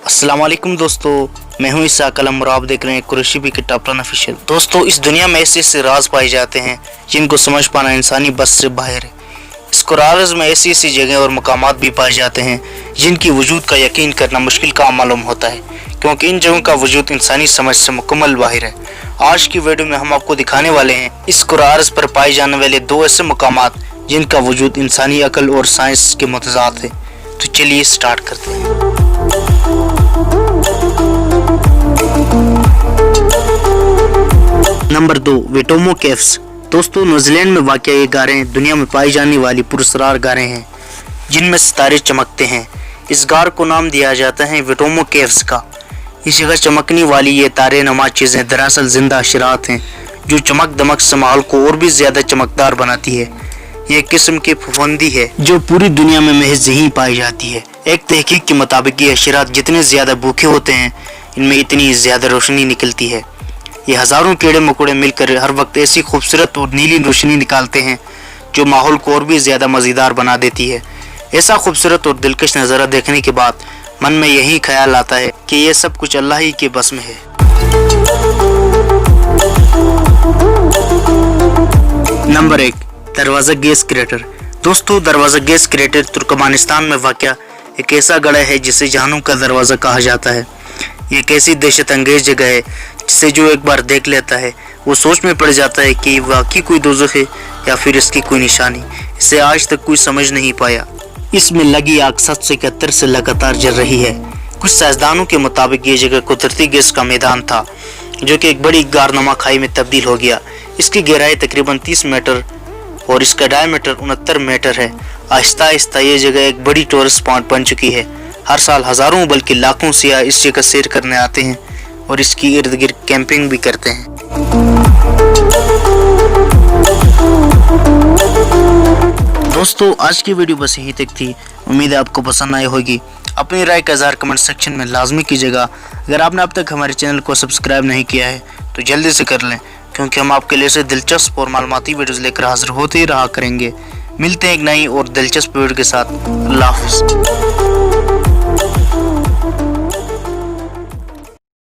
अस्सलाम वालेकुम दोस्तों, मैं हूं ईसा कलम और आप देख रहे हैं कुरैशी भी के टॉप 10 ऑफिशियल। दोस्तों, इस दुनिया में ऐसे ऐसे राज पाए जाते हैं जिनको समझ पाना इंसानी बस से बाहर है। इस कुरारज में ऐसी ऐसी जगह और मकामात भी पाए जाते हैं जिनकी वजूद का यकीन करना मुश्किल काम मालूम होता है, क्योंकि इन जगहों का वजूद इंसानी समझ से मुकम्मल बाहर है। आज की वीडियो में हम आपको दिखाने वाले हैं इस कुरारज पर पाए जाने वाले दो ऐसे मकामात जिनका वजूद इंसानी अकल और साइंस के मुतज़ाद है। तो चलिए स्टार्ट करते हैं। Number 2, वेटोमो caves. दोस्तों, न्यूजीलैंड में वाक़या ये गारें दुनिया में पाई जाने वाली पुरस्कार गारें हैं जिनमें सितारे चमकते हैं। इस गार को नाम दिया जाता है वेटोमो केव्स का। इस जगह चमकने वाली ये तारे नमा चीज़ें दरअसल जिंदा अशरात हैं जो चमक दमक से माहौल को और भी ज़्यादा चमकदार बनाती है। ये किस्म की फफूंदी है जो पूरी दुनिया में महज यहीं पाई जाती है। एक तहकीक के मुताबिक ये अशरात जितने ज़्यादा भूखे होते हैं, इनमें इतनी ज़्यादा रोशनी निकलती है। ये हज़ारों कीड़े मकोड़े मिलकर हर वक्त ऐसी खूबसूरत और नीली रोशनी निकालते हैं जो माहौल को और भी ज़्यादा मज़ेदार बना देती है। ऐसा खूबसूरत और दिलकश नज़ारा देखने के बाद मन में यही ख्याल आता है कि ये सब कुछ अल्लाह ही के बस में है। नंबर 1, दरवाज़ा गैस क्रेटर। दोस्तों, दरवाज़ा गैस क्रेटर तुर्कमानिस्तान में वाक़या एक ऐसा गढ़ है जिसे जहन्नुम का दरवाज़ा कहा जाता है। ये एक ऐसी दहशत अंगेज जगह है जिसे जो एक बार देख लेता है वो सोच में पड़ जाता है कि वाकई कोई दोज़ख है या फिर इसकी कोई निशानी। इसे आज तक कोई समझ नहीं पाया। इसमें लगी आग 7 से 71 से लगातार जल रही है। कुछ साइंसदानों के मुताबिक ये जगह कुदरती गैस का मैदान था जो कि एक बड़ी गारनुमा खाई में तब्दील हो गया। इसकी गहराई तकरीबन 30 मीटर और इसका डायमीटर 69 मीटर है। आहिस्ता आहिस्ता ये जगह एक बड़ी टूरिस्ट स्पॉट बन चुकी है। हर साल हज़ारों बल्कि लाखों सियाह इस जगह सैर करने आते हैं और इसकी इर्द गिर्द कैंपिंग भी करते हैं। दोस्तों, आज की वीडियो बस यही तक थी। उम्मीद है आपको पसंद आई होगी। अपनी राय का इज़हार कमेंट सेक्शन में लाजमी कीजिएगा। अगर आपने अब तक हमारे चैनल को सब्सक्राइब नहीं किया है तो जल्दी से कर लें, क्योंकि हम आपके लिए से दिलचस्प और मालूमाती वीडियोज़ लेकर हाजिर होते ही रहा करेंगे। मिलते हैं एक नई और दिलचस्प वीडियो के साथ। अल्लाह हाफ़िज़।